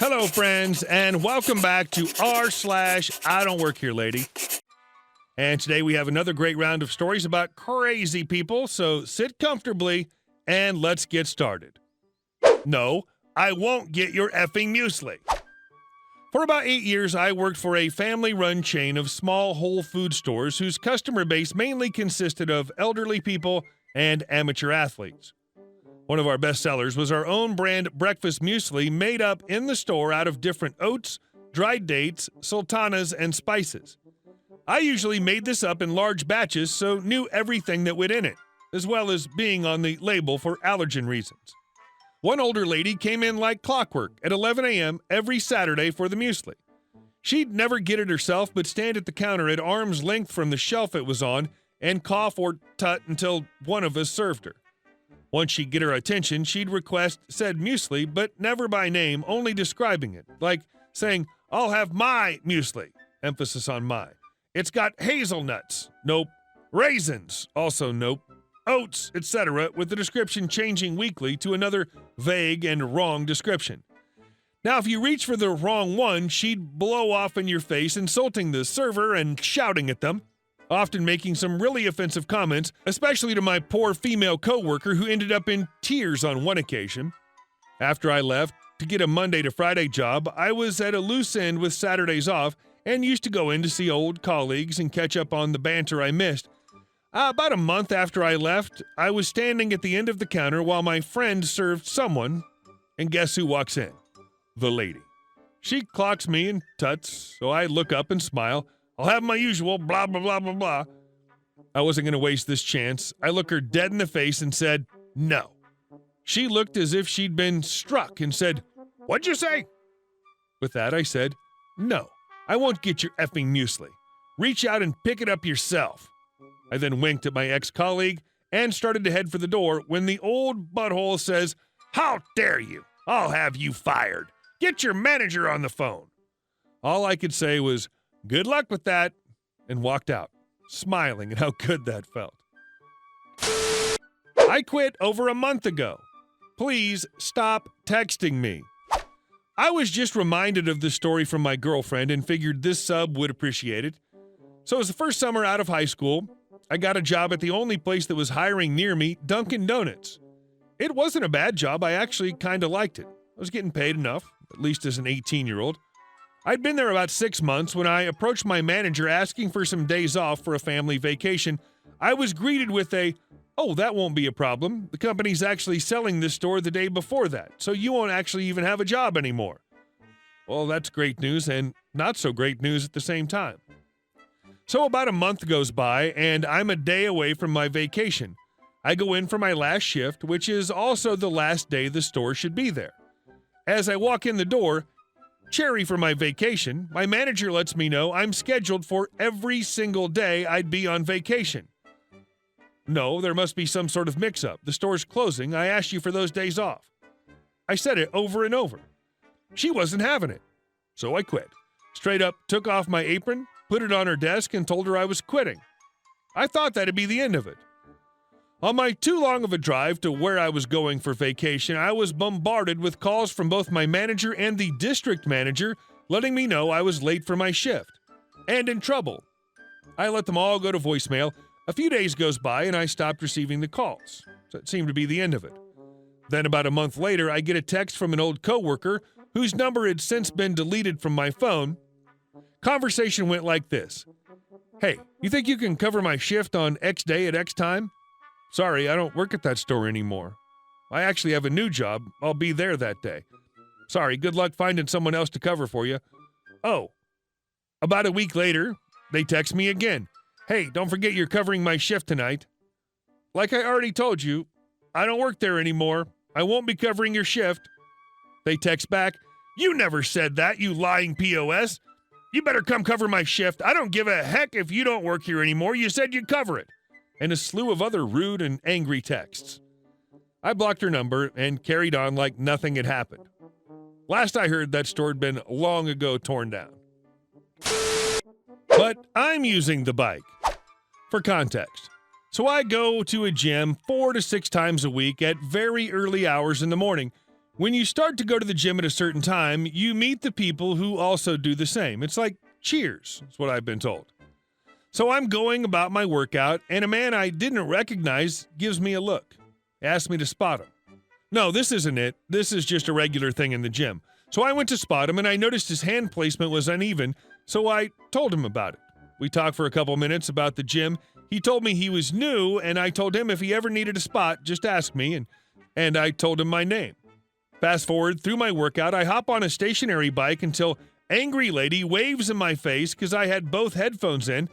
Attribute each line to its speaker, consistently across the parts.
Speaker 1: Hello, friends, and welcome back to r/IDontWorkHereLady. And today we have another great round of stories about crazy people, so sit comfortably and let's get started. No, I won't get your effing muesli. For about 8 years, I worked for a family-run chain of small whole food stores whose customer base mainly consisted of elderly people and amateur athletes. One of our best sellers was our own brand breakfast muesli made up in the store out of different oats, dried dates, sultanas, and spices. I usually made this up in large batches, so knew everything that went in it, as well as being on the label for allergen reasons. One older lady came in like clockwork at 11 a.m. every Saturday for the muesli. She'd never get it herself, but stand at the counter at arm's length from the shelf it was on and cough or tut until one of us served her. Once she'd get her attention, she'd request said muesli, but never by name, only describing it, like saying, "I'll have my muesli," emphasis on my. "It's got hazelnuts," nope. "Raisins," also nope. "Oats," etc., with the description changing weekly to another vague and wrong description. Now, if you reach for the wrong one, she'd blow off in your face, insulting the server and shouting at them, often making some really offensive comments, especially to my poor female coworker who ended up in tears on one occasion. After I left to get a Monday to Friday job, I was at a loose end with Saturdays off and used to go in to see old colleagues and catch up on the banter I missed. About a month after I left, I was standing at the end of the counter while my friend served someone, and guess who walks in? The lady. She clocks me and tuts, so I look up and smile. "I'll have my usual blah, blah, blah, blah, blah." I wasn't going to waste this chance. I looked her dead in the face and said, "No." She looked as if she'd been struck and said, "What'd you say?" With that, I said, "No, I won't get your effing muesli. Reach out and pick it up yourself." I then winked at my ex-colleague and started to head for the door when the old butthole says, "How dare you? I'll have you fired. Get your manager on the phone." All I could say was, "Good luck with that," and walked out, smiling at how good that felt. I quit over a month ago. Please stop texting me. I was just reminded of this story from my girlfriend and figured this sub would appreciate it. So it was the first summer out of high school. I got a job at the only place that was hiring near me, Dunkin' Donuts. It wasn't a bad job. I actually kind of liked it. I was getting paid enough, at least as an 18-year-old. I'd been there about 6 months when I approached my manager asking for some days off for a family vacation. I was greeted with "Oh, that won't be a problem. The company's actually selling this store the day before that, so you won't actually even have a job anymore." Well, that's great news and not so great news at the same time. So about a month goes by, and I'm a day away from my vacation. I go in for my last shift, which is also the last day the store should be there. As I walk in the door, cherry for my vacation, my manager lets me know I'm scheduled for every single day I'd be on vacation. No, there must be some sort of mix-up. The store's closing. I asked you for those days off. I said it over and over. She wasn't having it. So I quit. Straight up took off my apron, put it on her desk, and told her I was quitting. I thought that'd be the end of it. On my too long of a drive to where I was going for vacation, I was bombarded with calls from both my manager and the district manager letting me know I was late for my shift and in trouble. I let them all go to voicemail. A few days goes by and I stopped receiving the calls. So it seemed to be the end of it. Then about a month later, I get a text from an old coworker whose number had since been deleted from my phone. Conversation went like this. "Hey, you think you can cover my shift on X day at X time? Sorry, I don't work at that store anymore. I actually have a new job. I'll be there that day. Sorry, good luck finding someone else to cover for you." Oh. About a week later, they text me again. "Hey, don't forget you're covering my shift tonight." Like I already told you, I don't work there anymore. I won't be covering your shift. They text back, "You never said that, you lying POS. You better come cover my shift. I don't give a heck if you don't work here anymore. You said you'd cover it." And a slew of other rude and angry texts. I blocked her number and carried on like nothing had happened. Last I heard, that store had been long ago torn down. But I'm using the bike. For context, so I go to a gym 4 to 6 times a week at very early hours in the morning, When you start to go to the gym at a certain time, you meet the people who also do the same. It's like cheers, is what I've been told. So I'm going about my workout, and a man I didn't recognize gives me a look. Asked me to spot him. No, this isn't it. This is just a regular thing in the gym. So I went to spot him, and I noticed his hand placement was uneven, so I told him about it. We talked for a couple minutes about the gym. He told me he was new, and I told him if he ever needed a spot, just ask me, and I told him my name. Fast forward through my workout, I hop on a stationary bike until angry lady waves in my face because I had both headphones in.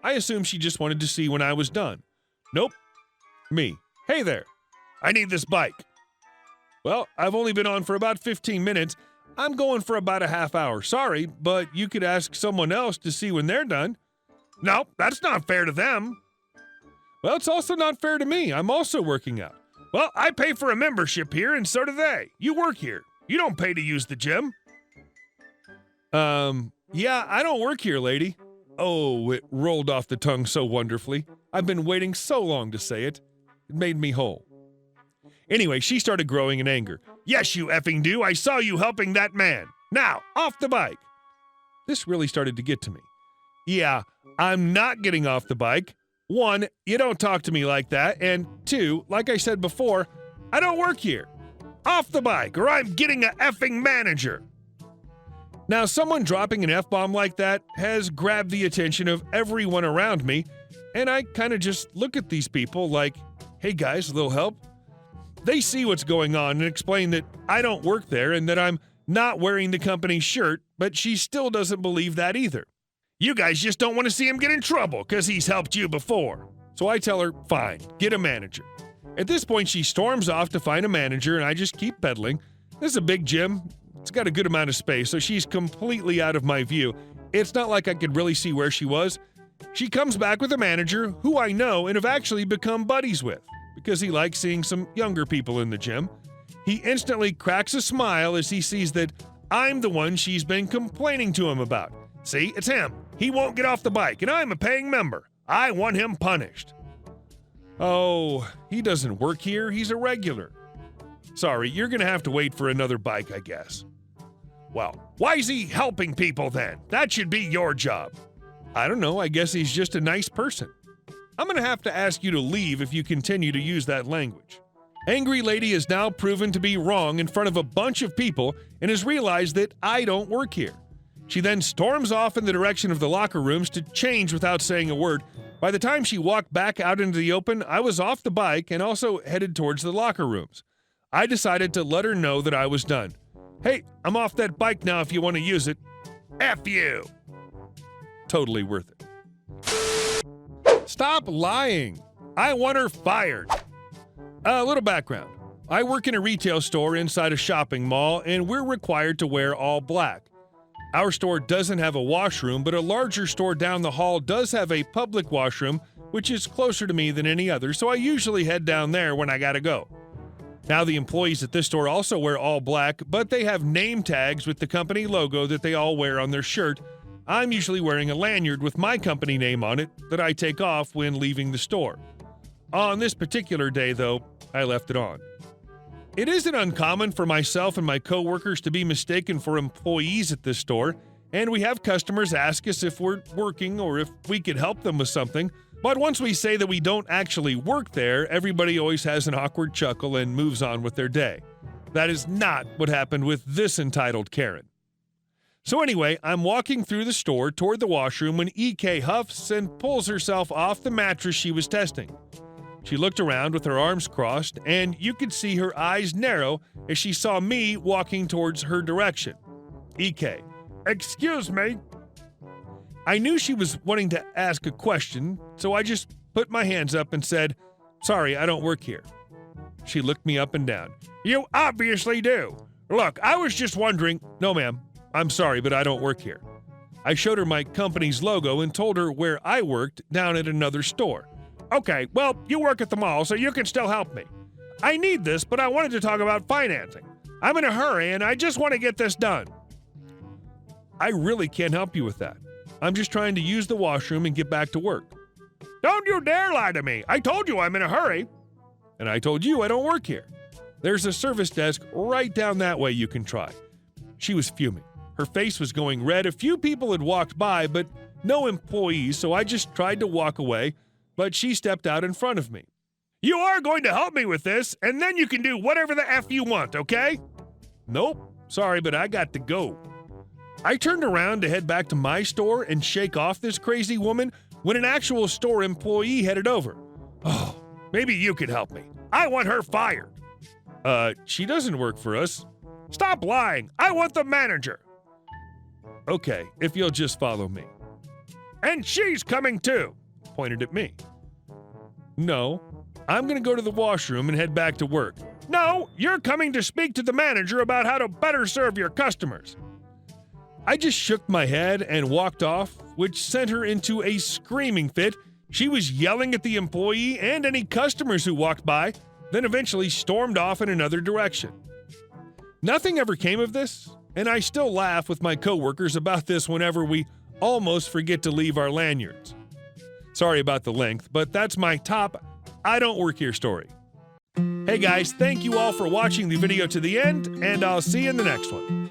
Speaker 1: I assumed she just wanted to see when I was done. Nope. Me. Hey there. I need this bike. Well, I've only been on for about 15 minutes. I'm going for about a half hour. Sorry, but you could ask someone else to see when they're done. No, that's not fair to them. Well, it's also not fair to me. I'm also working out. Well, I pay for a membership here, and so do they. You work here. You don't pay to use the gym. Yeah, I don't work here, lady. Oh, it rolled off the tongue so wonderfully. I've been waiting so long to say it. It made me whole. Anyway, she started growing in anger. Yes, you effing do. I saw you helping that man. Now, off the bike. This really started to get to me. Yeah, I'm not getting off the bike. 1, you don't talk to me like that, and 2, like I said before, I don't work here. Off the bike, or I'm getting a effing manager. Now, someone dropping an F-bomb like that has grabbed the attention of everyone around me, and I kind of just look at these people like, hey guys, a little help? They see what's going on and explain that I don't work there and that I'm not wearing the company's shirt, but she still doesn't believe that either. You guys just don't want to see him get in trouble because he's helped you before. So I tell her, fine, get a manager. At this point, she storms off to find a manager, and I just keep pedaling. This is a big gym. It's got a good amount of space, so she's completely out of my view. It's not like I could really see where she was. She comes back with a manager who I know and have actually become buddies with because he likes seeing some younger people in the gym. He instantly cracks a smile as he sees that I'm the one she's been complaining to him about. See, it's him. He won't get off the bike, and I'm a paying member. I want him punished. Oh, he doesn't work here. He's a regular. Sorry, you're going to have to wait for another bike, I guess. Well, why is he helping people then? That should be your job. I don't know. I guess he's just a nice person. I'm going to have to ask you to leave if you continue to use that language. Angry lady is now proven to be wrong in front of a bunch of people and has realized that I don't work here. She then storms off in the direction of the locker rooms to change without saying a word. By the time she walked back out into the open, I was off the bike and also headed towards the locker rooms. I decided to let her know that I was done. Hey, I'm off that bike now if you want to use it. F you! Totally worth it. Stop lying. I want her fired. A little background. I work in a retail store inside a shopping mall, and we're required to wear all black. Our store doesn't have a washroom, but a larger store down the hall does have a public washroom, which is closer to me than any other, so I usually head down there when I gotta go. Now, the employees at this store also wear all black, but they have name tags with the company logo that they all wear on their shirt. I'm usually wearing a lanyard with my company name on it that I take off when leaving the store. On this particular day, though, I left it on. It isn't uncommon for myself and my coworkers to be mistaken for employees at this store, and we have customers ask us if we're working or if we could help them with something. But once we say that we don't actually work there, everybody always has an awkward chuckle and moves on with their day. That is not what happened with this entitled Karen. So anyway, I'm walking through the store toward the washroom when EK huffs and pulls herself off the mattress she was testing. She looked around with her arms crossed, and you could see her eyes narrow as she saw me walking towards her direction. EK, excuse me. I knew she was wanting to ask a question, so I just put my hands up and said, sorry, I don't work here. She looked me up and down. You obviously do. Look, I was just wondering. No, ma'am, I'm sorry, but I don't work here. I showed her my company's logo and told her where I worked down at another store. Okay, well, you work at the mall, so you can still help me. I need this, but I wanted to talk about financing. I'm in a hurry, and I just want to get this done. I really can't help you with that. I'm just trying to use the washroom and get back to work. Don't you dare lie to me. I told you I'm in a hurry. And I told you I don't work here. There's a service desk right down that way you can try." She was fuming. Her face was going red. A few people had walked by, but no employees, so I just tried to walk away, but she stepped out in front of me. "You are going to help me with this, and then you can do whatever the F you want, okay?" "Nope, sorry, but I got to go." I turned around to head back to my store and shake off this crazy woman when an actual store employee headed over. "Oh, maybe you could help me. I want her fired." She doesn't work for us." "Stop lying. I want the manager." "Okay, if you'll just follow me." "And she's coming too," pointed at me. "No, I'm going to go to the washroom and head back to work." "No, you're coming to speak to the manager about how to better serve your customers." I just shook my head and walked off, which sent her into a screaming fit. She was yelling at the employee and any customers who walked by, then eventually stormed off in another direction. Nothing ever came of this, and I still laugh with my coworkers about this whenever we almost forget to leave our lanyards. Sorry about the length, but that's my top I don't work here story. Hey guys, thank you all for watching the video to the end, and I'll see you in the next one.